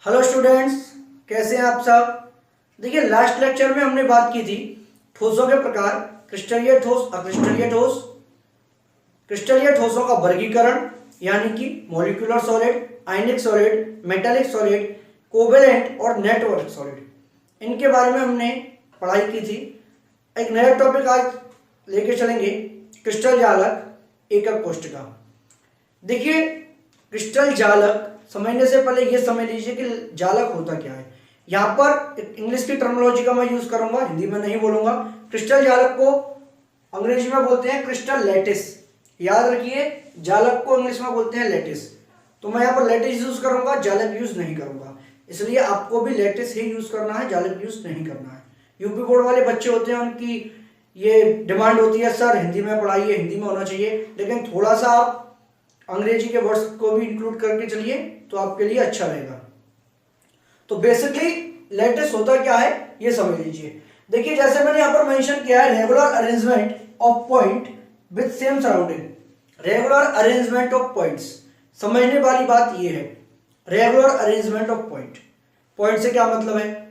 Hello students, कैसे हैं आप सब। देखिए, लास्ट लेक्चर में हमने बात की थी ठोसों के प्रकार, क्रिस्टलीय ठोस, अक्रिस्टलीय ठोस, क्रिस्टलीय ठोसों का वर्गीकरण यानी कि मॉलिक्यूलर सॉलिड, आयनिक सॉलिड, मेटालिक सॉलिड, कोवेलेंट और नेटवर्क सॉलिड, इनके बारे में हमने पढ़ाई की थी। एक नया टॉपिक आज लेके चलेंगे, क्रिस्टल जालक, एकक कोष्ठिका। देखिए, क्रिस्टल जालक समझने से पहले ये समझ लीजिए कि जालक होता क्या है। यहाँ पर इंग्लिश की टर्मिनोलॉजी का मैं यूज करूंगा, हिंदी में नहीं बोलूंगा। क्रिस्टल जालक को अंग्रेजी में बोलते हैं क्रिस्टल लैटिस। याद रखिए, जालक को इंग्लिश में बोलते हैं लैटिस। तो मैं यहाँ पर लैटिस यूज करूंगा, जालक यूज नहीं करूंगा, इसलिए आपको भी लैटिस ही यूज करना है, जालक यूज नहीं करना है। यूपी बोर्ड वाले बच्चे होते हैं, उनकी ये डिमांड होती है, सर हिंदी में पढ़ाइए, हिंदी में होना चाहिए, लेकिन थोड़ा सा आप अंग्रेजी के वर्ड्स को भी इंक्लूड करके चलिए तो आपके लिए अच्छा रहेगा। तो बेसिकली लैटिस होता क्या है ये समझ लीजिए। देखिए, जैसे मैंने यहाँ पर मेंशन किया है, regular arrangement of point with same surrounding. Regular arrangement of points, समझने वाली बात ये है, regular arrangement of point. Point से क्या मतलब है,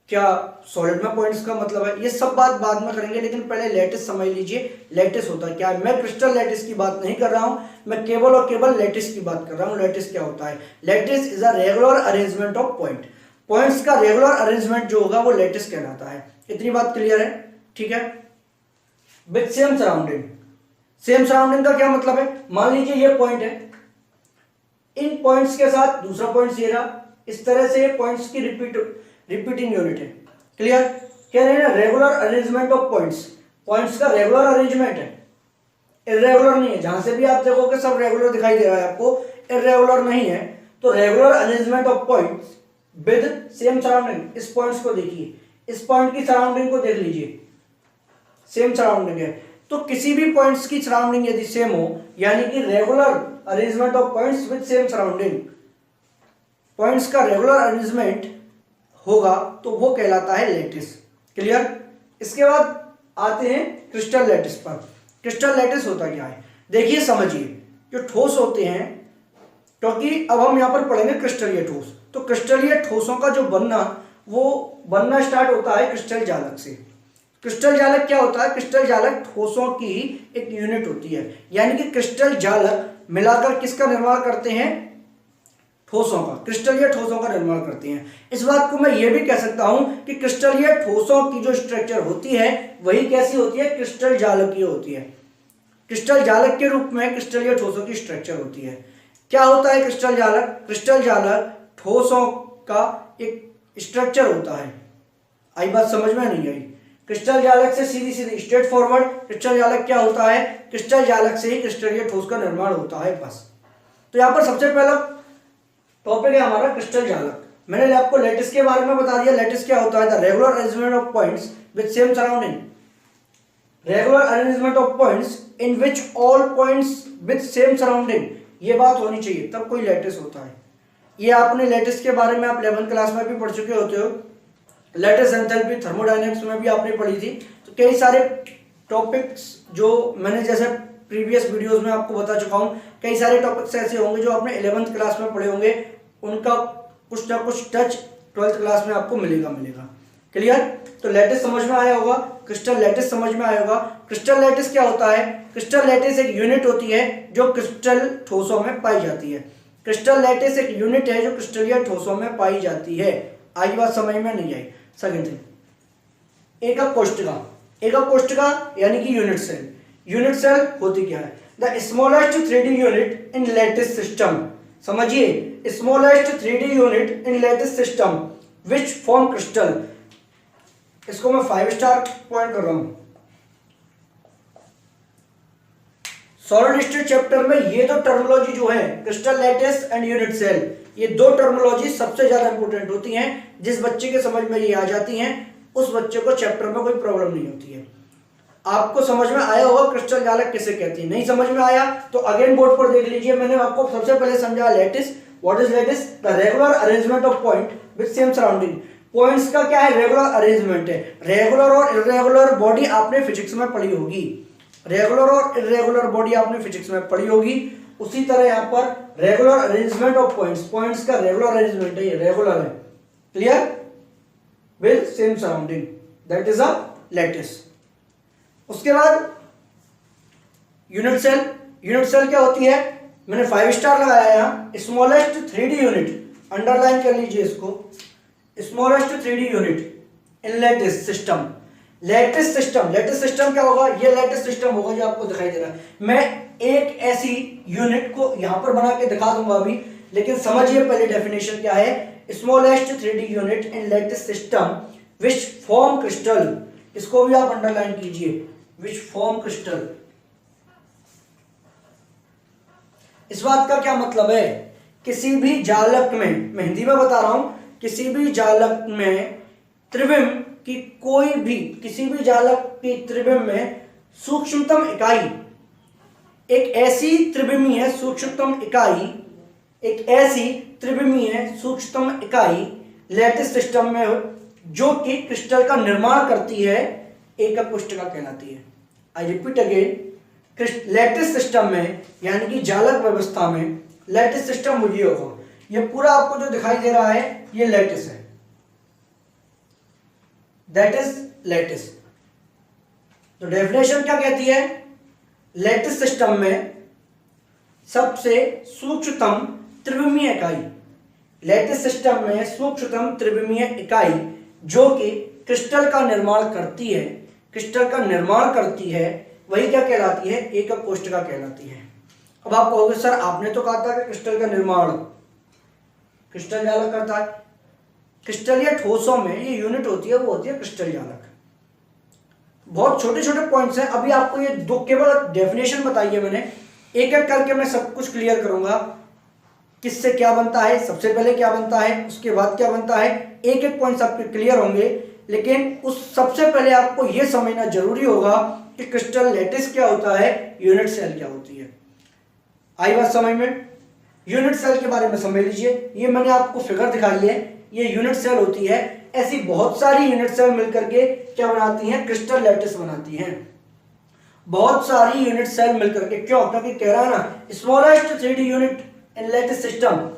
क्या सॉलिड में पॉइंट्स का मतलब है, ये सब बात बाद में करेंगे, लेकिन पहले लैटिस समझ लीजिए। लैटिस होता क्या है। मैं क्रिस्टल लैटिस की बात नहीं कर रहा हूं, मैं केवल और केवल लैटिस की बात कर रहा हूं। लैटिस क्या होता है? Lattice is a regular arrangement of point. Points का रेगुलर अरेंजमेंट जो होगा वो लैटिस कहलाता है। इतनी बात क्लियर है? ठीक है। With same surrounding. Same surrounding का क्या मतलब है? मान लीजिए ये पॉइंट है, इन पॉइंट्स के साथ दूसरा पॉइंट ये रहा, इस तरह से पॉइंट्स की रिपीटिंग यूनिट है। क्लियर? कह रहे हैं regular arrangement of points. Points का रेगुलर अरेंजमेंट है, इर्रेगुलर नहीं है। जहां से भी आप देखोगे सब रेगुलर दिखाई दे रहा है आपको, इर्रेगुलर नहीं है। तो regular arrangement of points with same surrounding. इस पॉइंट्स को देखिए, इस पॉइंट की सराउंडिंग को देख लीजिए, सेम सराउंडिंग है। तो किसी भी पॉइंट्स की सराउंडिंग यदि सेम हो, यानी कि regular arrangement of points with same surrounding, points का रेगुलर अरेंजमेंट होगा तो वो कहलाता है लैटिस। क्लियर? इसके बाद आते हैं क्रिस्टल लैटिस पर। क्रिस्टल लैटिस होता क्या है? देखिए, समझिए, जो ठोस होते हैं, क्योंकि अब हम यहां पर पढ़ेंगे क्रिस्टलीय ठोस। तो क्रिस्टलीय ठोसों का जो बनना स्टार्ट होता है क्रिस्टल जालक से। क्रिस्टल जालक क्या होता है? क्रिस्टल जालक ठोसों की एक यूनिट होती है, यानी कि क्रिस्टल जालक मिलाकर किसका निर्माण करते हैं? ठोसों का, क्रिस्टलीय ठोसों का निर्माण करते हैं। इस बात को मैं ये भी कह सकता हूं कि क्रिस्टलीय ठोसों की जो स्ट्रक्चर होती है वही कैसी होती है? क्रिस्टल जालकीय होती है। क्रिस्टल जालक के रूप में क्रिस्टलीय ठोसों की स्ट्रक्चर होती है। क्या होता है क्रिस्टल जालक? क्रिस्टल जालक ठोसों का एक स्ट्रक्चर होता है। आई बात समझ में नहीं आई? क्रिस्टल जालक से सीधी सीधी स्ट्रेट फॉरवर्ड, क्रिस्टल जालक क्या होता है? क्रिस्टल जालक से ही क्रिस्टलीय ठोस का निर्माण होता है, बस। तो यहां पर सबसे पहला टॉपिक है हमारा क्रिस्टल जालक। मैंने आपको लैटिस के बारे में बता दिया। लैटिस क्या होता है? The regular arrangement of points with same surrounding. Regular arrangement of points in which all points with same surrounding, ये बात होनी चाहिए, तब कोई लैटिस होता है। ये आपने लैटिस के बारे में आप 11th क्लास में भी पढ़ चुके होते हो। लैटिस एंथैल्पी थर्मोडायनेमिक्स में भी आपने पढ़ी थी। तो कई सारे टॉपिक्स जो मैंने जैसे प्रीवियस वीडियोस में आपको बता चुका हूं, कई सारे टॉपिक्स ऐसे होंगे जो आपने 11th क्लास में पढ़े होंगे, उनका कुछ ना कुछ टच 12th क्लास में आपको मिलेगा। क्लियर? तो लैटिस समझ में आया होगा, क्रिस्टल लैटिस समझ में आया होगा। क्रिस्टल लैटिस क्या होता है? क्रिस्टल लैटिस एक यूनिट होती है जो क्रिस्टल ठोसों में पाई जाती है। क्रिस्टल लैटिस एक यूनिट है जो क्रिस्टलीय ठोसों में पाई जाती है। आई बात समझ में नहीं आई? सेकंड थिंग, एकक कोष्ठिका। एकक कोष्ठिका यानी कि यूनिट सेल। यूनिट सेल होती क्या है? The smallest 3D unit in lattice system. समझिए, smallest 3D unit in lattice system which form crystal. इसको मैं 5 स्टार पॉइंट कर रहा हूं। सॉलिड स्टेट चैप्टर में ये दो टर्मिनोलॉजी जो है, crystal lattice and unit cell, ये दो टर्मिनोलॉजी सबसे ज्यादा इंपॉर्टेंट होती हैं। जिस बच्चे के समझ में ये आ जाती हैं, उस बच्चे को चैप्टर में कोई प्रॉब्लम नहीं होती है। आपको समझ में आया होगा क्रिस्टल जालक किसे कहते हैं। नहीं समझ में आया तो अगेन बोर्ड पर देख लीजिए। मैंने आपको सबसे पहले समझा lattice. What is lattice? The regular arrangement of point with same surrounding. Points का क्या है? रेगुलर अरेंजमेंट है। रेगुलर और इर्रेगुलर बॉडी आपने फिजिक्स में पढ़ी होगी। रेगुलर और इर्रेगुलर बॉडी आपने फिजिक्स में पढ़ी होगी। उसी तरह यहाँ पर रेगुलर अरेंजमेंट ऑफ पॉइंट्स का रेगुलर अरेंजमेंट है, ये रेगुलर है, clear, with same surrounding, that is a lattice. उसके बाद यूनिट सेल क्या होती है, मैंने 5 स्टार लगाया यहाँ, स्मॉलेस्ट 3D यूनिट, अंडरलाइन कर लीजिए इसको, smallest 3D unit in lattice system. Lattice system क्या होगा, ये लैटिस सिस्टम होगा जो आपको दिखाई दे रहा है। मैं एक ऐसी यूनिट को यहां पर बना के दिखा दूंगा अभी, लेकिन समझिए पहले डेफिनेशन क्या है। Smallest 3D unit in lattice system which form crystal, इसको भी आप अंडरलाइन कीजिए, विच फॉर्म क्रिस्टल। इस बात का क्या मतलब है, किसी भी जालक में, मैं हिंदी में बता रहा हूं, किसी भी जालक में त्रिविम की कोई भी, किसी भी जालक की त्रिविम में सूक्ष्मतम इकाई, एक ऐसी त्रिविमी है सूक्ष्मतम इकाई, एक ऐसी त्रिविमी है सूक्ष्मतम इकाई लैटिस सिस्टम में जो कि क्रिस्टल का निर्माण करती है, एकक कोष्ठिका कहलाती है। I repeat again, lattice system में यानी कि जालक व्यवस्था में लैटिस सिस्टम ये होगा, ये पूरा आपको जो दिखाई दे रहा है ये लैटिस है, दैट इज लैटिस। तो डेफिनेशन क्या कहती है, लैटिस सिस्टम में सबसे सूक्ष्मतम त्रिविमीय इकाई, लैटिस सिस्टम में सूक्ष्मतम त्रिविमीय इकाई जो कि क्रिस्टल का निर्माण करती है, क्रिस्टल का निर्माण करती है, वही क्या कहलाती है, एकक कोष्ठिका कहलाती है। अब आप कहोगे सर आपने तो कहा था कि क्रिस्टल का निर्माण क्रिस्टल जालक करता है। क्रिस्टल या ठोसों में ये यूनिट होती है, वो होती है क्रिस्टल जालक। बहुत छोटे छोटे पॉइंट्स हैं, अभी आपको ये दो केवल डेफिनेशन बताइए मैंने, एक एक करके मैं सब कुछ क्लियर करूंगा, किससे क्या बनता है, सबसे पहले क्या बनता है, उसके बाद क्या बनता है, एक एक पॉइंट आपके क्लियर होंगे। लेकिन उस सबसे पहले आपको यह समझना जरूरी होगा कि क्रिस्टल लैटिस क्या होता है, यूनिट सेल क्या होती है। आई बात समझ में? यूनिट सेल के बारे में समझ लीजिए, ये मैंने आपको फिगर दिखाई है, ये यूनिट सेल होती है। ऐसी बहुत सारी यूनिट सेल मिलकर के क्या बनाती हैं, क्रिस्टल लैटिस बनाती हैं। बहुत सारी यूनिट सेल मिलकर के, क्यों, क्योंकि कह रहा है ना smallest 3D unit in lattice system.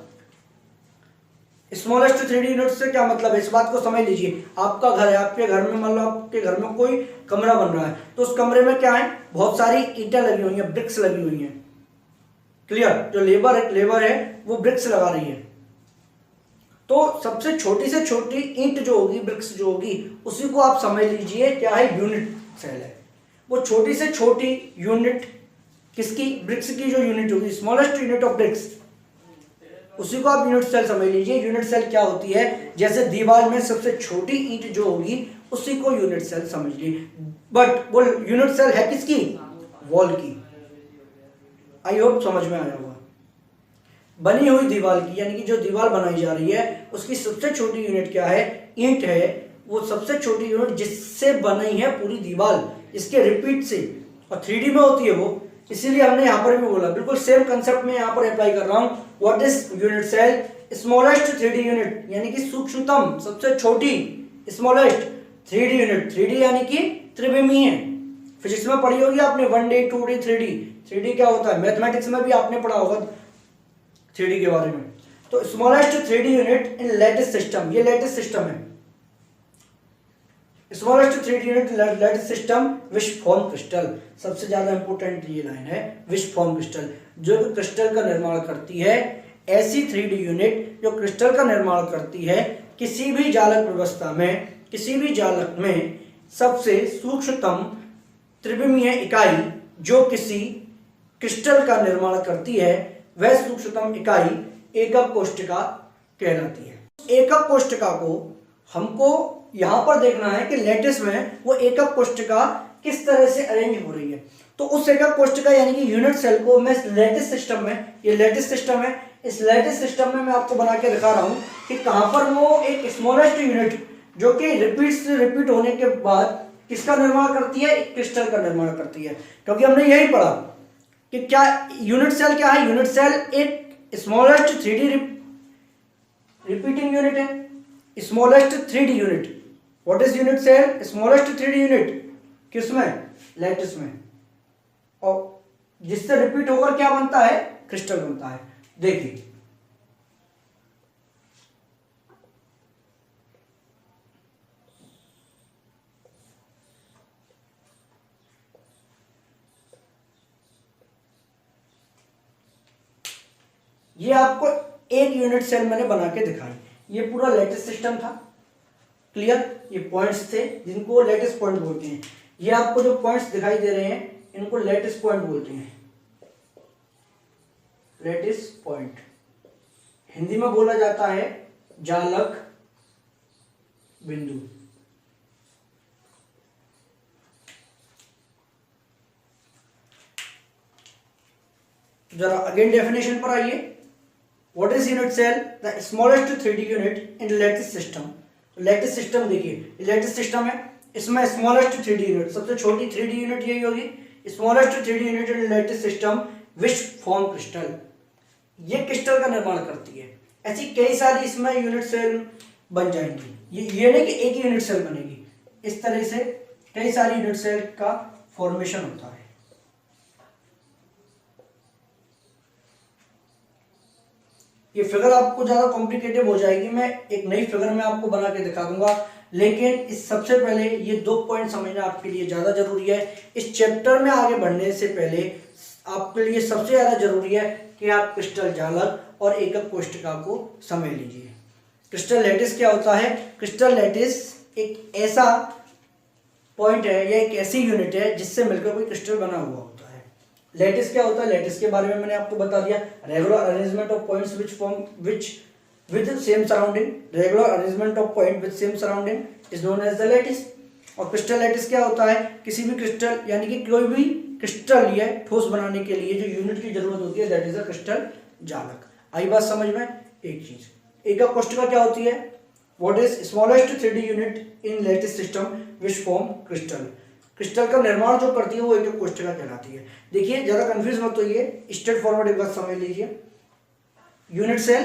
Smallest 3D unit से क्या मतलब है, इस बात को समझ लीजिए। आपका घर है, आपके घर में मान लो आपके घर में कोई कमरा बन रहा है, तो उस कमरे में क्या है, बहुत सारी ईंटें लगी हुई हैं, ब्रिक्स लगी हुई हैं, क्लियर। जो लेबर है वो ब्रिक्स लगा रही है, तो सबसे छोटी से छोटी ईंट जो होगी, ब्रिक्स जो होगी, उसी को आप समझ लीजिए क्या है, यूनिट सेल है। वो छोटी से छोटी यूनिट किसकी, ब्रिक्स की जो यूनिट होगी, स्मॉलेस्ट यूनिट ऑफ ब्रिक्स, उसी को आप यूनिट सेल समझ लीजिए। यूनिट सेल क्या होती है, जैसे दीवार में सबसे छोटी ईंट जो होगी उसी को यूनिट सेल समझ लीजिए। बट वो यूनिट सेल है किसकी, वॉल की। आई होप समझ में आया होगा। बनी हुई दीवार की, यानी कि जो दीवार बनाई जा रही है उसकी सबसे छोटी यूनिट क्या है, ईंट है। वो सबसे छोटी यूनिट जिससे बनी है पूरी दीवार, इसके रिपीट से, और 3D में होती है वो, इसीलिए हमने यहाँ पर भी बोला। बिल्कुल सेम कंसेप्ट में यहाँ पर अप्लाई कर रहा हूँ। What is unit cell, smallest 3D unit, यानी कि सूक्ष्मतम, सबसे छोटी, स्मॉलेस्ट 3D यूनिट। 3D यानी कि त्रिविमीय है। फिजिक्स में पढ़ी होगी आपने 1D 2D 3D। 3D क्या होता है, मैथमेटिक्स में भी आपने पढ़ा होगा 3D के बारे में। तो smallest 3D unit in lattice system, ये लैटिस सिस्टम है। Smallest 3D unit lattice system which form crystal. सबसे ज्यादा इंपोर्टेंट ये लाइन है, विच फॉर्म क्रिस्टल, जो कि क्रिस्टल का निर्माण करती है। ऐसी 3D यूनिट जो क्रिस्टल का निर्माण करती है किसी भी जालक व्यवस्था में, किसी भी जालक में सबसे सूक्ष्मतम त्रिविमीय इकाई जो किसी क्रिस्टल का निर्माण करती है, वह सूक्ष्मतम इकाई एकक कोष्ठिका कहलाती है। एकक कोष्ठिका को हमको यहां पर देखना है कि लैटिस में वो एकक कोष्ठिका किस तरह से अरेंज हो रही है। तो उस एकक कोष्ठिका यानी कि यूनिट सेल को मैं लैटिस सिस्टम में, ये लैटिस सिस्टम है, इस लैटिस सिस्टम में मैं आपको बना के दिखा रहा हूं कि कहां पर वो एक स्मॉलेस्ट यूनिट जो कि रिपीट होने के बाद किसका निर्माण करती है, एक क्रिस्टल का निर्माण करती है। क्योंकि हमने यही पढ़ा कि क्या यूनिट सेल क्या है, यूनिट सेल एक स्मॉलेस्ट 3D रिपीटिंग यूनिट है, smallest 3D unit. What is unit cell, smallest 3D unit, किसमें, लैटिस में। और जिससे रिपीट होकर क्या बनता है, क्रिस्टल बनता है। देखिए ये आपको एक यूनिट सेल मैंने बना के दिखाई, ये पूरा लैटिस सिस्टम था। क्लियर, ये पॉइंट्स थे जिनको लैटिस पॉइंट बोलते हैं। ये आपको जो पॉइंट्स दिखाई दे रहे हैं इनको लैटिस पॉइंट बोलते हैं। लैटिस पॉइंट हिंदी में बोला जाता है जालक बिंदु। जरा अगेन डेफिनेशन पर आइए। What is unit cell? The smallest 3D unit in lattice system. Lattice system देखिए, लैटिस सिस्टम है, इसमें स्मॉलेस्ट 3D यूनिट, सबसे छोटी 3D यूनिट यही होगी। Smallest 3D unit in lattice system which form crystal, ये क्रिस्टल का निर्माण करती है। ऐसी कई सारी इसमें यूनिट सेल बन जाएंगी। ये नहीं कि एक ही यूनिट सेल बनेगी, इस तरह से कई सारी यूनिट सेल का फॉर्मेशन होता है। ये फिगर आपको ज्यादा कॉम्प्लिकेटेड हो जाएगी, मैं एक नई फिगर में आपको बना के दिखा दूंगा, लेकिन इस सबसे पहले ये 2 पॉइंट समझना आपके लिए ज्यादा जरूरी है। इस चैप्टर में आगे बढ़ने से पहले आपके लिए सबसे ज्यादा जरूरी है कि आप क्रिस्टल जालक और एकक कोष्ठिका को समझ लीजिए। क्रिस्टल लैटिस क्या होता है? क्रिस्टल लैटिस एक ऐसा पॉइंट है या एक ऐसी यूनिट है जिससे मिलकर कोई क्रिस्टल बना हुआ होता है। लैटिस क्या होता है? लैटिस के बारे में मैंने आपको बता दिया, regular arrangement of points which form which with same surrounding. Regular arrangement of point with same surrounding is known as the lattice. और क्रिस्टल लैटिस क्या होता है? किसी भी क्रिस्टल यानी कि कोई भी क्रिस्टल या ठोस बनाने के लिए जो यूनिट की जरूरत होती है दैट इज अ क्रिस्टल जालक। आई बात समझ में? एक चीज एकक कोष्ठिका क्या होती है? What is smallest 3D unit in lattice system which form crystal. Crystal का निर्माण जो करती है वो एकक कोष्ठिका कहलाती है। देखिए ज्यादा कंफ्यूज मत होइए, स्ट्रेट फॉरवर्ड एक बात समझ लीजिए। यूनिट सेल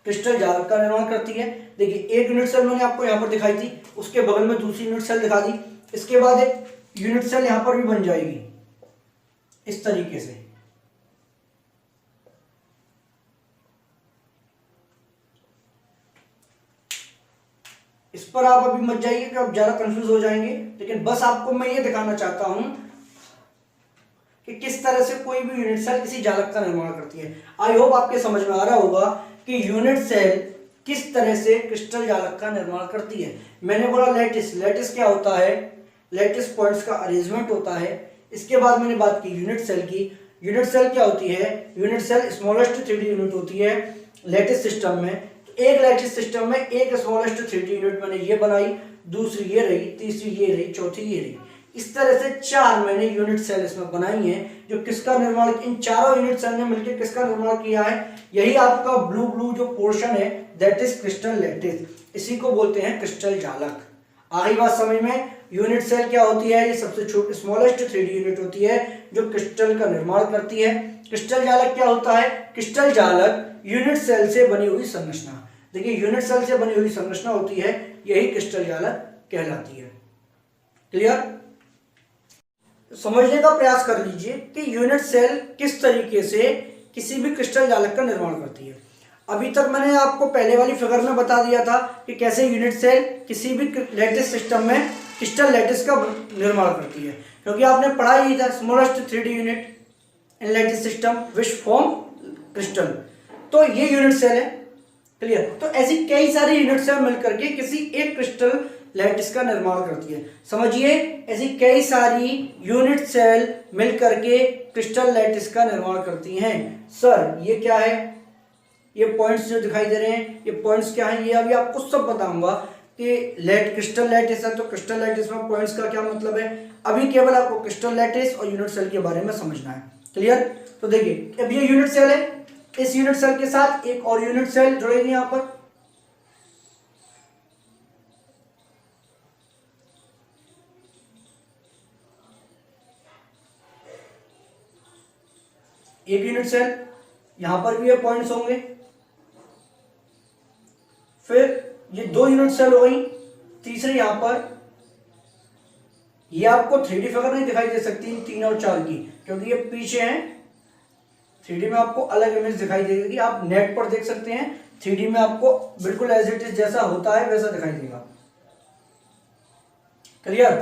क्रिस्टल जालक का निर्माण करती है। देखिए एक यूनिट सेल मैंने आपको यहाँ पर दिखाई थी, उसके बगल में दूसरी यूनिट सेल दिखा दी, इसके बाद एक यूनिट सेल यहां पर भी बन जाएगी इस तरीके से। इस पर आप अभी मत जाइए कि आप ज्यादा कंफ्यूज हो जाएंगे, लेकिन बस आपको मैं ये दिखाना चाहता हूं कि किस तरह से कोई भी यूनिट सेल किसी जालक का निर्माण करती है। आई होप आपके समझ में आ रहा होगा कि यूनिट सेल किस तरह से क्रिस्टल जालक का निर्माण करती है। मैंने बोला लैटिस, लैटिस क्या होता है? लैटिस पॉइंट्स का अरेंजमेंट होता है। इसके बाद मैंने बात की यूनिट सेल की। यूनिट सेल क्या होती है? Unit cell smallest 3D unit होती है लैटिस सिस्टम में। तो एक लैटिस सिस्टम में एक स्मॉलेस्ट 3D यूनिट मैंने ये बनाई, दूसरी ये रही, तीसरी ये रही, चौथी ये रही। इस तरह से 4 मैंने यूनिट सेल इसमें बनाई हैं जो किसका निर्माण, इन चारों यूनिट सेल ने मिलकर किसका निर्माण किया है? यही आपका ब्लू ब्लू जो पोर्शन है दैट इज क्रिस्टल लैटिस, इसी को बोलते हैं क्रिस्टल जालक। आगे बात समझ में? यूनिट सेल क्या होती है? ये सबसे छोटी स्मॉलेस्ट 3D यूनिट होती है जो क्रिस्टल का निर्माण करती है। क्रिस्टल जालक क्या होता है? क्रिस्टल जालक यूनिट सेल से बनी हुई संरचना। देखिए यूनिट सेल से बनी हुई संरचना होती है, यही क्रिस्टल जालक कहलाती है। क्लियर? समझने का प्रयास कर लीजिए कि यूनिट सेल किस तरीके से किसी भी क्रिस्टल जालक का निर्माण करती है। अभी तक मैंने आपको पहले वाली फिगर में बता दिया था कि कैसे यूनिट सेल किसी भी लैटिस सिस्टम में क्रिस्टल लैटिस का निर्माण करती है, क्योंकि आपने पढ़ा ही था smallest 3D unit in lattice system which form crystal. तो ये यूनिट सेल है। क्लियर? तो ऐसी कई सारी यूनिट सेल मिलकर के किसी एक क्रिस्टल लैटिस का निर्माण करती है। समझिए, ऐसी कई सारी यूनिट सेल मिलकर के क्रिस्टल लैटिस का निर्माण करती हैं। सर ये क्या है? ये पॉइंट्स जो दिखाई दे रहे हैं ये पॉइंट्स क्या हैं? ये अभी आपको सब बताऊंगा कि क्रिस्टल लैटिस है तो क्रिस्टल लैटिस में पॉइंट्स का क्या मतलब है। अभी केवल आपको क्रिस्टल लैटिस और यूनिट सेल के बारे में समझना है। क्लियर? तो देखिए अब ये यूनिट सेल है, इस यूनिट सेल के साथ एक और यूनिट सेल जुड़ेगी यहां पर। एक यूनिट सेल यहां पर भी ये पॉइंट्स होंगे। फिर ये 2 यूनिट सेल हो गई, तीसरे यहां पर ये आपको 3D फिगर नहीं दिखाई दे सकती 3 और 4 की, क्योंकि ये पीछे हैं 3D में आपको अलग इमेज दिखाई देगी, आप नेट पर देख सकते हैं। 3D में आपको बिल्कुल एज इट इज जैसा होता है वैसा दिखाई देगा। क्लियर?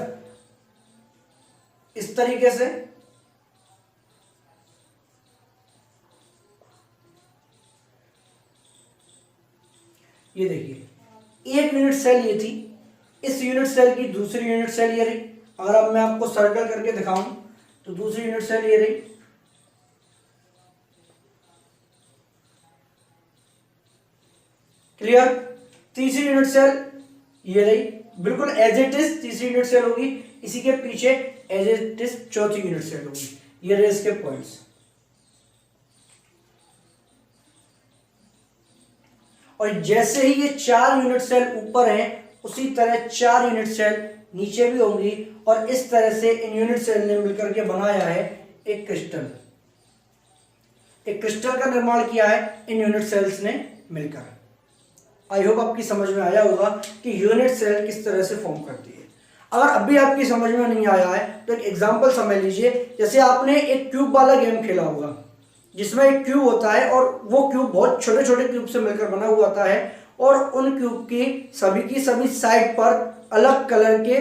इस तरीके से ये देखिए, एक यूनिट सेल ये थी, इस यूनिट सेल की दूसरी यूनिट सेल ये रही। अगर अब मैं आपको सर्कल करके दिखाऊं तो दूसरी यूनिट सेल ये रही, क्लियर? तीसरी यूनिट सेल ये रही, बिल्कुल एज इट इज तीसरी यूनिट सेल होगी। इसी के पीछे एज इट इज चौथी यूनिट सेल होगी। ये रहे इसके पॉइंट्स। और जैसे ही ये 4 यूनिट सेल ऊपर हैं, उसी तरह 4 यूनिट सेल नीचे भी होंगी। और इस तरह से इन यूनिट सेल ने मिलकर के बनाया है एक क्रिस्टल। एक क्रिस्टल का निर्माण किया है इन यूनिट सेल्स ने मिलकर। आई होप आपकी समझ में आया होगा कि यूनिट सेल किस तरह से फॉर्म करती है। अगर अभी आपकी समझ में नहीं आया है तो एक एग्जांपल समझ लीजिए। जैसे आपने एक क्यूब वाला गेम खेला होगा, जिसमें एक क्यूब होता है और वो क्यूब बहुत छोटे छोटे क्यूब से मिलकर बना हुआ होता है। और उन क्यूब की सभी साइड पर अलग कलर के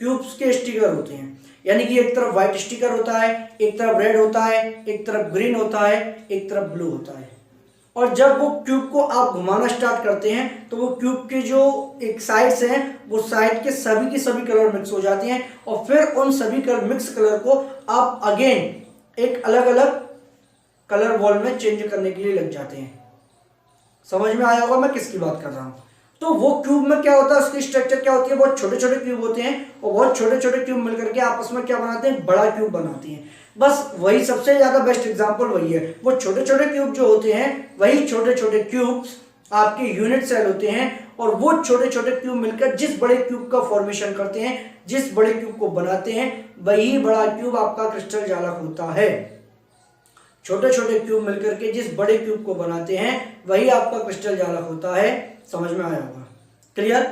क्यूब्स के स्टिकर होते हैं। यानी कि एक तरफ व्हाइट स्टिकर होता है, एक तरफ रेड होता है, एक तरफ ग्रीन होता है, एक तरफ ब्लू होता है। और जब वो क्यूब को आप घुमाना स्टार्ट करते हैं तो वो क्यूब के जो एक साइड्स हैं, वो साइड के सभी की सभी कलर मिक्स हो जाती हैं। और फिर उन सभी मिक्स कलर को आप अगेन एक अलग अलग कलर वॉल में चेंज करने के लिए लग जाते हैं। समझ में आया होगा मैं किसकी बात कर रहा हूँ। तो वो क्यूब में क्या होता है, उसकी स्ट्रक्चर क्या होती है, बहुत छोटे छोटे क्यूब होते हैं। और बहुत छोटे छोटे क्यूब मिलकर के आपस में क्या बनाते हैं, बड़ा क्यूब बनाती हैं। बस वही सबसे ज्यादा बेस्ट एग्जांपल वही है। वो छोटे छोटे क्यूब जो होते हैं, वही छोटे छोटे क्यूब्स आपके यूनिट सेल होते हैं। और वो छोटे छोटे क्यूब मिलकर जिस बड़े क्यूब का फॉर्मेशन करते हैं, जिस बड़े क्यूब को बनाते हैं, वही बड़ा क्यूब आपका क्रिस्टल जालक होता है। छोटे छोटे क्यूब मिलकर के जिस बड़े क्यूब को बनाते हैं, वही आपका क्रिस्टल जालक होता है। समझ में आया होगा? क्लियर?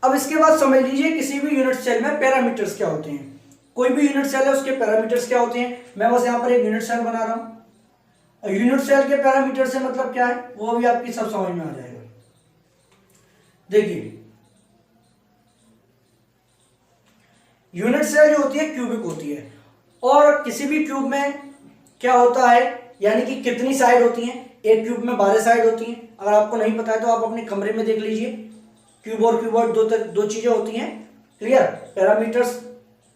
अब इसके बाद समझ लीजिए किसी भी यूनिट सेल में पैरामीटर्स क्या होते हैं। कोई भी यूनिट सेल है, उसके पैरामीटर्स क्या होते हैं। मैं बस यहाँ पर एक यूनिट सेल बना रहा हूं और यूनिट सेल के पैरामीटर से मतलब क्या है वो भी आपकी सब समझ में आ जाएगा। देखिए, यूनिट सेल जो होती है क्यूबिक होती है। और किसी भी क्यूब में क्या होता है, यानी कि कितनी साइड होती हैं। एक क्यूब में 12 साइड होती हैं। अगर आपको नहीं पता है तो आप अपने कमरे में देख लीजिए। क्यूब और क्यूबॉइड दो चीजें होती हैं। क्लियर? पैरामीटर्स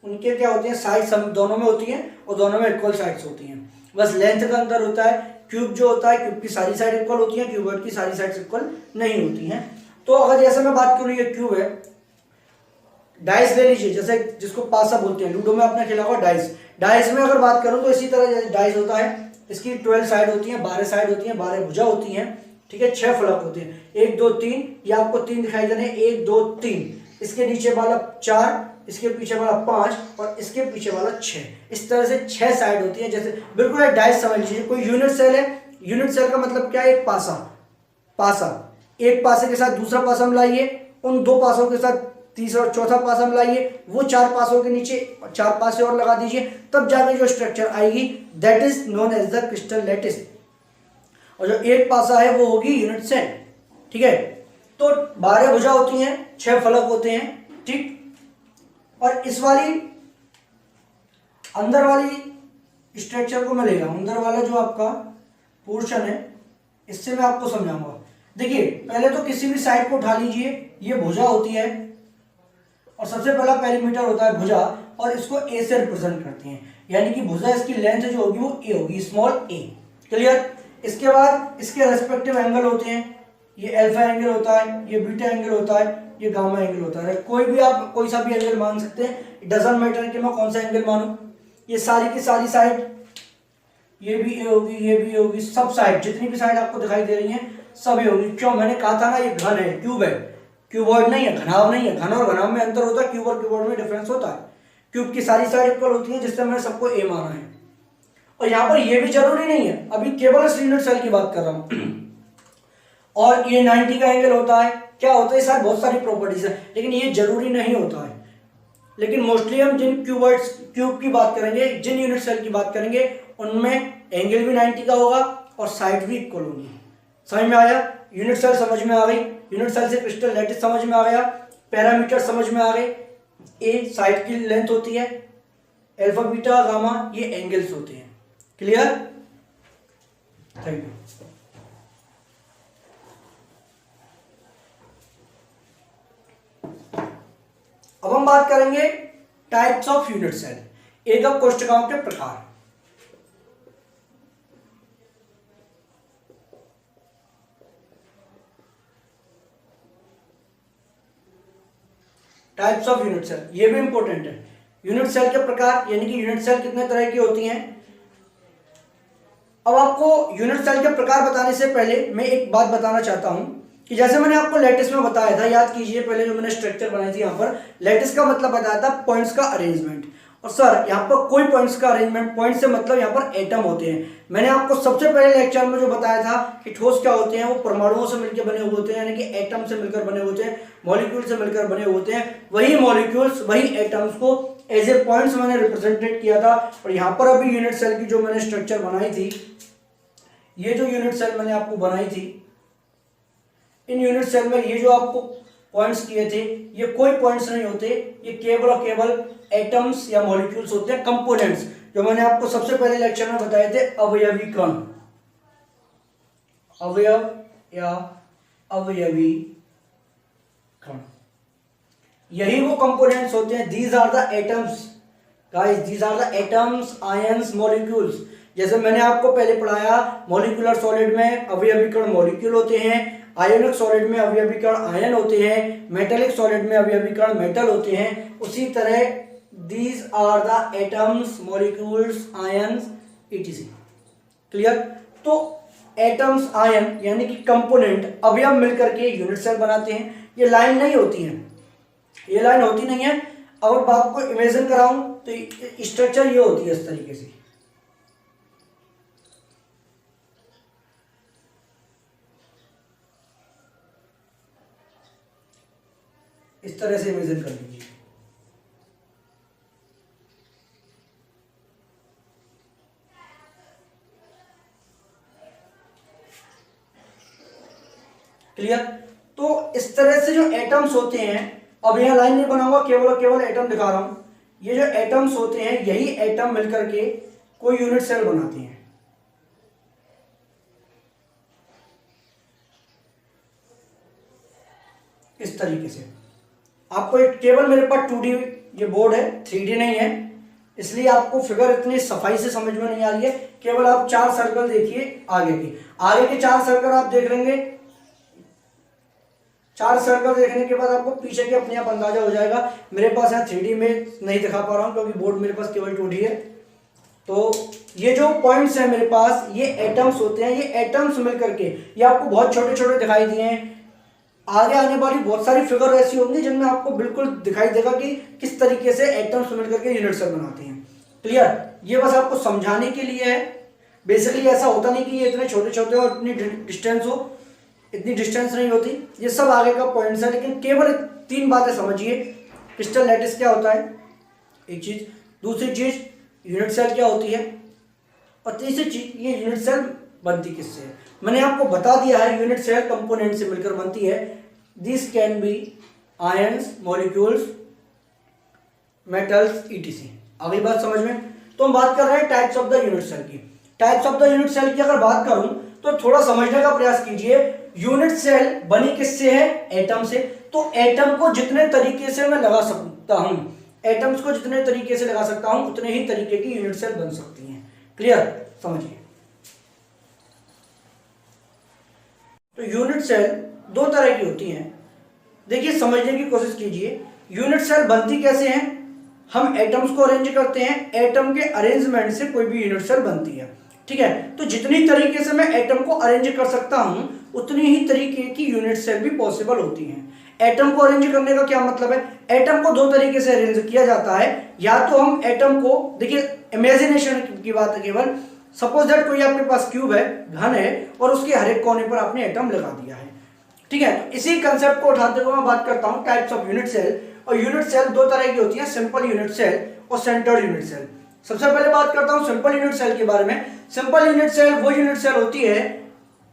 उनके क्या होते हैं, साइड्स दोनों में होती हैं और दोनों में इक्वल साइड्स होती हैं। बस लेंथ का अंतर होता है। क्यूब जो होता है, क्यूब की सारी साइड इक्वल होती है, क्यूबॉइड की सारी साइड्स इक्वल नहीं होती हैं। तो अगर जैसे मैं बात करूँ, ये क्यूब है, डाइस ले लीजिए, जैसे जिसको पासा बोलते हैं। लूडो में आपने खेला होगा डाइस। डाइस में अगर बात करूं तो इसी तरह जैसे डाइस होता है, इसकी 12 साइड होती हैं, 12 साइड होती हैं, 12 भुजा होती हैं। ठीक है? 6 फलक होते हैं, 1 2 3। ये आपको 3 दिखाई दे रहे हैं, 1 2 3। इसके नीचे वाला 4, इसके पीछे वाला 5 और इसके पीछे वाला 6। इस तरह से 6 साइड होती है। जैसे बिल्कुल एक डाइस समझ लीजिए। कोई यूनिट सेल है, यूनिट सेल का मतलब क्या है, एक पासा। एक पासे के साथ दूसरा पासा मिलाइए, उन 2 पासों के साथ तीसरा और चौथा पासा मिलाइए, वो 4 पासों के नीचे 4 पासे और लगा दीजिए, तब जाके जो स्ट्रक्चर आएगी that is known as the crystal lattice. और जो एक पासा है वो होगी यूनिट सेल। ठीक है? तो 12 भुजा होती हैं, 6 फलक होते हैं। ठीक? और इस वाली अंदर वाली स्ट्रक्चर को मैं ले रहा हूं, अंदर वाला जो आपका पोर्शन है, इससे मैं आपको समझाऊंगा। देखिए, पहले तो किसी भी साइड को उठा लीजिए। ये भुजा होती है और सबसे पहला पेरीमीटर होता है भुजा, और इसको ए से रिप्रेजेंट करते हैं। यानी कि भुजा, इसकी लेंथ जो होगी वो ए होगी, स्मॉल ए। क्लियर? इसके बाद इसके रेस्पेक्टिव एंगल होते हैं। ये अल्फा एंगल होता है, ये बीटा एंगल होता है, ये गामा एंगल होता है। कोई भी आप कोई सा भी एंगल मान सकते हैं, इट डजंट मैटर कि मैं कौन सा एंगल मानूं। ये सारी की सारी साइड, ये भी ए होगी, ये भी होगी, सब साइड जितनी भी साइड आपको दिखाई दे रही हैं सभी होगी। क्यों? मैंने कहा था ना ये घन है, क्यूब है, क्यूबॉइड नहीं है, घनाव नहीं है। घन और घनाव में अंतर होता है, क्यूब और क्यूबॉइड में डिफरेंस होता है। क्यूब की सारी साइड इक्वल होती है, जिससे मैंने सबको ए माना है। और यहाँ पर ये भी जरूरी नहीं है, अभी केवल इस यूनिट सेल की बात कर रहा हूं। और ये 90 का एंगल होता है, क्या होता है, सारी बहुत सारी प्रॉपर्टीज है, लेकिन ये जरूरी नहीं होता है। लेकिन मोस्टली हम जिन क्यूब की बात करेंगे, जिन यूनिट सेल की बात करेंगे, उनमें एंगल भी 90 का होगा और साइड भी इक्वल होगी। समझ में आया? यूनिट सेल समझ में आ गई, यूनिट सेल से क्रिस्टल लैटिस समझ में आ गया, पैरामीटर समझ में आ गए। ए साइड की लेंथ होती है, अल्फा बीटा गामा ये एंगल्स होते हैं। क्लियर? Thank you. अब हम बात करेंगे टाइप्स ऑफ यूनिट सेल, एकक कोष्ठकों के प्रकार। टाइप्स ऑफ यूनिट सेल, ये भी इंपॉर्टेंट है। यूनिट सेल के प्रकार यानी कि यूनिट सेल कितने तरह की होती हैं। अब आपको यूनिट सेल के प्रकार बताने से पहले मैं एक बात बताना चाहता हूं कि जैसे मैंने आपको लैटिस में बताया था, याद कीजिए पहले जो मैंने स्ट्रक्चर बनाई थी, यहाँ पर लैटिस का मतलब बताया था पॉइंट्स का अरेंजमेंट। और सर यहाँ पर कोई पॉइंट्स का अरेंजमेंट, पॉइंट से मतलब यहाँ पर एटम होते हैं। मैंने आपको सबसे पहले लेक्चर में जो बताया था कि ठोस क्या होते हैं, वो परमाणुओं से मिलकर बने हुए होते हैं, यानी कि एटम से मिलकर बने होते हैं, मॉलिक्यूल से मिलकर बने होते हैं। वही मॉलिक्यूल्स, वही एटम्स को एज ए पॉइंट्स मैंने रिप्रेजेंटेड किया था। और यहाँ पर अभी यूनिट सेल की जो मैंने स्ट्रक्चर बनाई थी, ये जो यूनिट सेल मैंने आपको बनाई थी, इन यूनिट सेल में ये जो आपको पॉइंट्स किए थे, ये कोई पॉइंट्स नहीं होते, ये केवल और केवल एटम्स या मॉलिक्यूल्स होते हैं, कंपोनेंट्स, जो मैंने आपको सबसे पहले लेक्चर में बताए थे, अवयवी कण, अवयव या अवयवी कण, यही वो कंपोनेंट्स होते हैं। These are the atoms guys, these are the atoms, ions, molecules. जैसे मैंने आपको पहले पढ़ाया, मॉलिक्यूलर सॉलिड में अवयवी कण मॉलिक्यूल होते हैं, आयोनिक सॉलिड में अवयवी कण आयन होते हैं, मेटेलिक सॉलिड में अवयवी कण मेटल होते हैं। उसी तरह these are the atoms, molecules, ions, etc। Clear? तो एटम्स, आयन यानी कि कंपोनेंट, अवयव मिलकर के यूनिट सेल बनाते हैं। ये लाइन नहीं होती है, ये लाइन होती नहीं है। अगर आपको इमेजिन कराऊं तो स्ट्रक्चर ये होती है इस तरीके से, इस तरह से इमेजिन कर लीजिए। क्लियर? तो इस तरह से जो एटम्स होते हैं, अब यहां लाइन नहीं बनाऊंगा, केवल और केवल एटम दिखा रहा हूं। ये जो एटम्स होते हैं, यही एटम मिलकर के कोई यूनिट सेल बनाते हैं। इस तरीके से आपको एक केवल, मेरे पास 2D ये बोर्ड है, 3D नहीं है, इसलिए आपको फिगर इतनी सफाई से समझ में नहीं आ रही है। केवल आप 4 सर्कल देखिए आगे के 4 सर्कल आप देख लेंगे। 4 सर्कल देखने के बाद आपको पीछे के अपने आप अंदाजा हो जाएगा। मेरे पास यहाँ 3D में नहीं दिखा पा रहा हूँ क्योंकि बोर्ड मेरे पास केवल 2D है। तो ये जो पॉइंट्स हैं मेरे पास, ये एटम्स होते हैं। ये एटम्स मिलकर के, ये आपको बहुत छोटे छोटे दिखाई दिए हैं। आगे आने वाली बहुत सारी फिगर ऐसी होंगी जिनमें आपको बिल्कुल दिखाई देगा कि किस तरीके से एटम्स मिलकर के यूनिट सेल बनाते हैं। क्लियर? ये बस आपको समझाने के लिए है। बेसिकली ऐसा होता नहीं कि ये इतने छोटे छोटे और इतनी डिस्टेंस हो, इतनी डिस्टेंस नहीं होती, ये सब आगे का पॉइंट्स है। लेकिन केवल 3 बातें समझिए। क्रिस्टल लैटिस क्या होता है, एक चीज। दूसरी चीज यूनिट सेल क्या होती है, और तीसरी चीज ये यूनिट सेल बनती किससे है। मैंने आपको बता दिया है, यूनिट सेल कंपोनेंट से मिलकर बनती है। This can be ions, molecules, metals, etc। अगली बात समझ में? तो हम बात कर रहे हैं types of the unit cell की। Types of the unit cell की अगर बात करूं तो थोड़ा समझने का प्रयास कीजिए। यूनिट सेल बनी किससे है? एटम से। तो एटम को जितने तरीके से मैं लगा सकता हूं, एटम्स को जितने तरीके से लगा सकता हूं, उतने ही तरीके की यूनिट सेल बन सकती हैं। क्लियर? समझिए। तो यूनिट सेल 2 तरह की होती हैं। देखिए, समझने की कोशिश कीजिए। यूनिट सेल बनती कैसे हैं? हम एटम्स को अरेंज करते हैं, एटम के अरेंजमेंट से कोई भी यूनिट सेल बनती है। ठीक है? तो जितनी तरीके से मैं एटम को अरेंज कर सकता हूं, उतनी ही तरीके की यूनिट सेल भी पॉसिबल होती हैं। एटम को अरेंज करने का क्या मतलब है? एटम को 2 तरीके से अरेंज किया जाता है। या तो हम एटम को, देखिए इमेजिनेशन की बात है केवल, सपोज दैट कोई आपके पास क्यूब है, घन है, और उसके हर एक कोने पर आपने एटम लगा दिया है। ठीक है? तो इसी कंसेप्ट को उठाते हुए मैं बात करता हूं टाइप्स ऑफ यूनिट सेल। और यूनिट सेल दो तरह की होती है, सिंपल यूनिट सेल और सेंटर्ड यूनिट सेल। सबसे पहले बात करता हूं सिंपल यूनिट सेल के बारे में। सिंपल यूनिट सेल वो यूनिट सेल होती है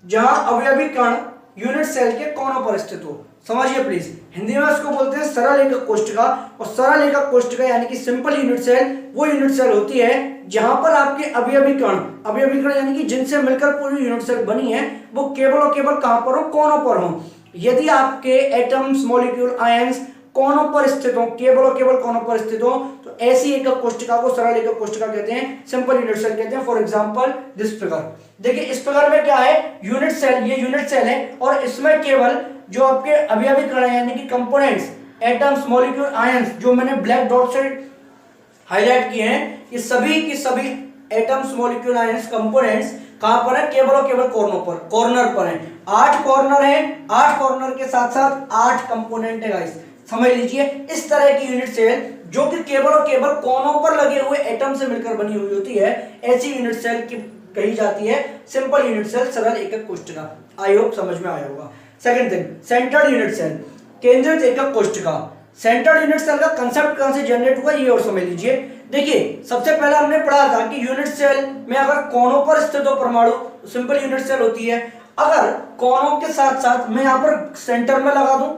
जहां अवयवी कण यूनिट सेल के कोनों पर स्थित हो। समझिए प्लीज, हिंदी में उसको बोलते हैं सरल एकक कोशिका, और सरल एकक कोशिका यानी कि सिंपल यूनिट सेल वो यूनिट सेल होती है जहां पर आपके अवयवी कण यानी कि जिनसे मिलकर पूरी यूनिट सेल बनी है वो केवल और केवल कहां पर हो, कोनों पर हो। यदि आपके एटम्स, मॉलिक्यूल, आयंस कोनों पर स्थित हो, केवल और केवल कोनों पर स्थित हो, तो ऐसी एकक कोशिका को सरल एकक कोशिका कहते हैं, सिंपल यूनिट सेल कहते हैं। फॉर एग्जांपल दिस फिगर, देखिए इस फिगर में क्या है, यूनिट सेल, ये यूनिट सेल है और इसमें केवल जो आपके अवयवी कण यानी कि कंपोनेंट्स, एटम्स, मॉलिक्यूल, आयंस, जो मैंने ब्लैक डॉट से हाईलाइट किए हैं, ये सभी की सभी एटम्स, मॉलिक्यूल, आयंस, कंपोनेंट्स कहां पर है, केवल और केवल कॉर्नर पर है। 8 कॉर्नर है, 8 कॉर्नर के साथ साथ 8 कंपोनेंट है गाइस, समझ लीजिए। इस तरह की यूनिट सेल जो कि केवल और केवल कोनों पर लगे हुए एटम से मिलकर बनी हुई होती है, ऐसी यूनिट सेल की कही जाती है सिंपल यूनिट सेल, सरल एकक कोशिका। आई होप समझ में आया होगा। Second thing, centred unit cell, केंद्रित एकक कोशिका। सेंटर्ड यूनिट सेल का कंसेप्ट कहां से जनरेट हुआ ये और समझ लीजिए। देखिए सबसे पहले हमने पढ़ा था कि यूनिट सेल में अगर कोनों पर स्थित हो परमाणु तो सिंपल यूनिट सेल होती है। अगर कोनों के साथ साथ मैं यहां पर सेंटर में लगा दूं,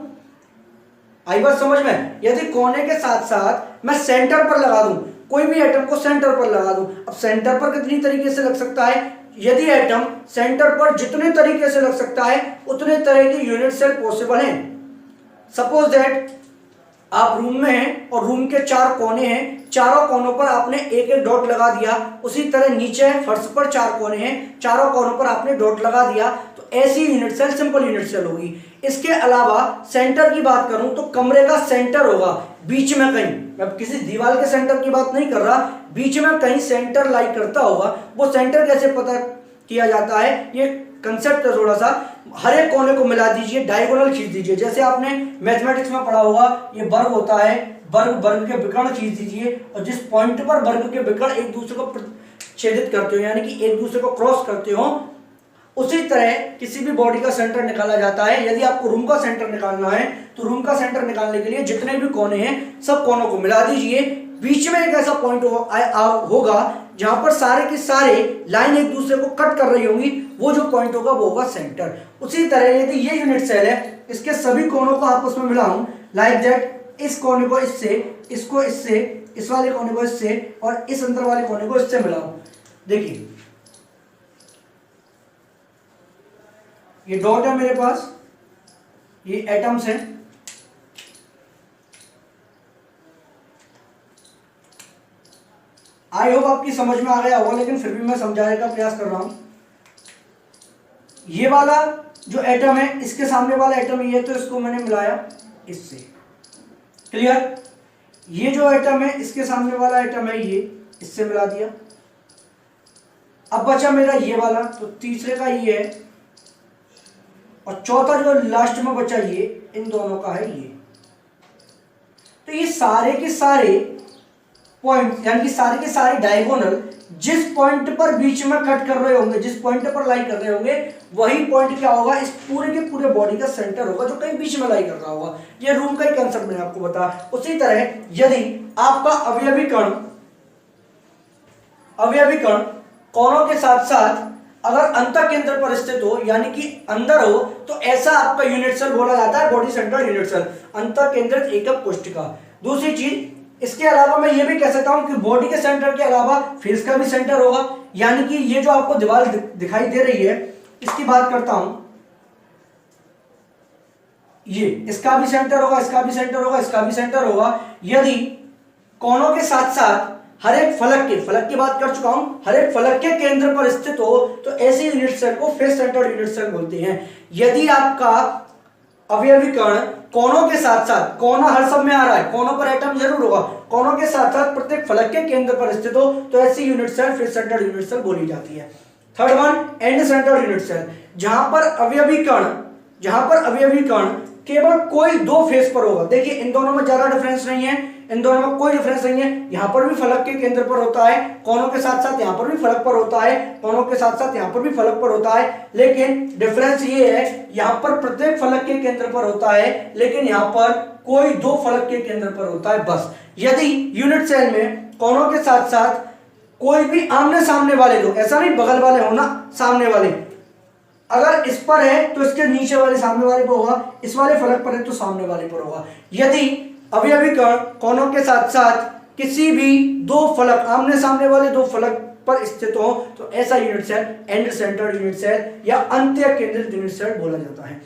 आई बात समझ में, यदि कोने के साथ साथ मैं सेंटर पर लगा दूं, कोई भी एटम को सेंटर पर लगा दूं, अब सेंटर पर कितनी तरीके से लग सकता है, यदि एटम सेंटर पर जितने तरीके से लग सकता है उतने तरह की यूनिट सेल पॉसिबल हैं। सपोज दैट आप रूम में हैं और रूम के 4 कोने हैं, चारों कोनों पर आपने एक एक डॉट लगा दिया, उसी तरह नीचे फर्श पर 4 कोने हैं, चारों कोनों पर आपने डॉट लगा दिया, तो ऐसी unit cell simple unit cell होगी। इसके अलावा सेंटर की बात करूं तो कमरे का सेंटर होगा बीच में कहीं, मैं किसी दीवार के सेंटर की बात नहीं कर रहा, बीच में कहीं सेंटर लाई करता होगा। वो सेंटर कैसे पता किया जाता है, ये कंसेप्ट है थोड़ा सा। हर एक कोने को मिला दीजिए, डायगोनल खींच दीजिए, जैसे आपने मैथमेटिक्स में पढ़ा होगा, ये वर्ग होता है, वर्ग के विकर्ण खींच दीजिए, और जिस पॉइंट पर वर्ग के विकर्ण एक दूसरे को छेदित करते हो यानी कि एक दूसरे को क्रॉस करते हो, उसी तरह किसी भी बॉडी का सेंटर निकाला जाता है। यदि आपको रूम का सेंटर निकालना है तो रूम का सेंटर निकालने के लिए जितने भी कोने हैं सब कोनों को मिला दीजिए, बीच में एक ऐसा पॉइंट होगा जहां पर सारे के सारे लाइन एक दूसरे को कट कर रही होंगी, वो जो पॉइंट होगा वो होगा सेंटर। उसी तरह यदि ये यूनिट सेल है, इसके सभी कोनों को आपस में मिलाऊं लाइक दैट, इस कोने को इससे, इसको इससे, इस वाले कोने को इससे और इस अंदर वाले कोने को इससे मिलाऊं, देखिए ये डॉट है मेरे पास, ये एटम्स हैं, आई होप आपकी समझ में आ गया होगा, लेकिन फिर भी मैं समझाने का प्रयास कर रहा हूं। ये वाला जो एटम है, इसके सामने वाला एटम ये, तो इसको मैंने मिलाया इससे, क्लियर। ये जो एटम है, इसके सामने वाला एटम है ये, इससे मिला दिया। अब बचा मेरा ये वाला, तो तीसरे का ये है, और चौथा जो लास्ट में बचा ये, इन दोनों का है ये। तो ये सारे के सारे पॉइंट यानी कि सारे के सारे डायगोनल जिस पॉइंट पर बीच में कट कर रहे होंगे, जिस पॉइंट पर लाई कर रहे होंगे, वही पॉइंट क्या होगा, इस पूरे के पूरे बॉडी का सेंटर होगा जो कहीं बीच में लाई कर रहा होगा। ये रूम का ही कंसेप्ट मैंने आपको बताया। उसी तरह यदि आपका अवयवी कण कोनों के साथ साथ अगर अंतर केंद्र पर स्थित हो यानी कि अंदर हो, तो ऐसा आपका यूनिट सेल बोला जाता है बॉडी सेंटर यूनिट सेल, अंतर केंद्रित एकक कोशिका। दूसरी चीज, इसके अलावा मैं ये भी कह सकता हूं कि बॉडी के सेंटर के अलावा फेस का भी सेंटर होगा, यानी कि ये जो आपको दीवार दिखाई दे रही है, इसकी बात करता हूं, ये इसका भी सेंटर होगा, इसका भी सेंटर होगा, इसका भी सेंटर होगा। यदि कोनों के साथ साथ हर एक फलक की बात कर चुका हूं, हर एक फलक के केंद्र पर स्थित हो, तो ऐसी यूनिट सेल को फेस सेंटर्ड यूनिट सेल बोलते हैं। यदि आपका अवयवी कण कोनों के साथ साथ, कोना हर सब में आ रहा है, कोनों पर एटम जरूर होगा, कोनों के साथ साथ प्रत्येक फलक के केंद्र पर स्थित हो, तो ऐसी unit cell face centred unit cell बोली जाती है। Third one, end centred unit cell, जहां पर अवयवी कण केवल कोई 2 फेस पर होगा। देखिए इन दोनों में ज्यादा डिफरेंस नहीं है, इन दोनों में कोई डिफरेंस नहीं है। यहाँ पर भी फलक के केंद्र पर होता है, कोनों के साथ साथ यहाँ पर भी फलक पर होता है, कोनों के साथ साथ यहाँ पर भी फलक पर होता है, लेकिन डिफरेंस ये है यहाँ पर प्रत्येक फलक के केंद्र पर होता है, लेकिन यहाँ पर कोई दो फलक के केंद्र पर होता है बस। यदि यूनिट सेल में कोनों के साथ साथ कोई भी आमने सामने वाले दो, ऐसा नहीं बगल वाले हो ना, सामने वाले, अगर इस पर है तो इसके नीचे वाले सामने वाले पर होगा, इस वाले फलक पर है तो सामने वाले पर होगा। यदि अवयवी कण कोनों के साथ साथ किसी भी दो फलक, आमने सामने वाले दो फलक पर स्थित हो तो ऐसा unit cell end centred unit cell या अंत्य केंद्रित यूनिट सेल बोला जाता है।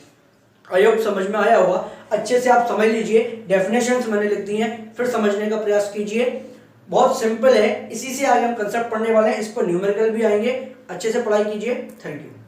आई होप समझ में आया होगा। अच्छे से आप समझ लीजिए, डेफिनेशंस मैंने लिख दी हैं, फिर समझने का प्रयास कीजिए। बहुत सिंपल है, इसी से आगे हम कंसेप्ट पढ़ने वाले हैं, इस पर न्यूमेरिकल भी आएंगे। अच्छे से पढ़ाई कीजिए। Thank you.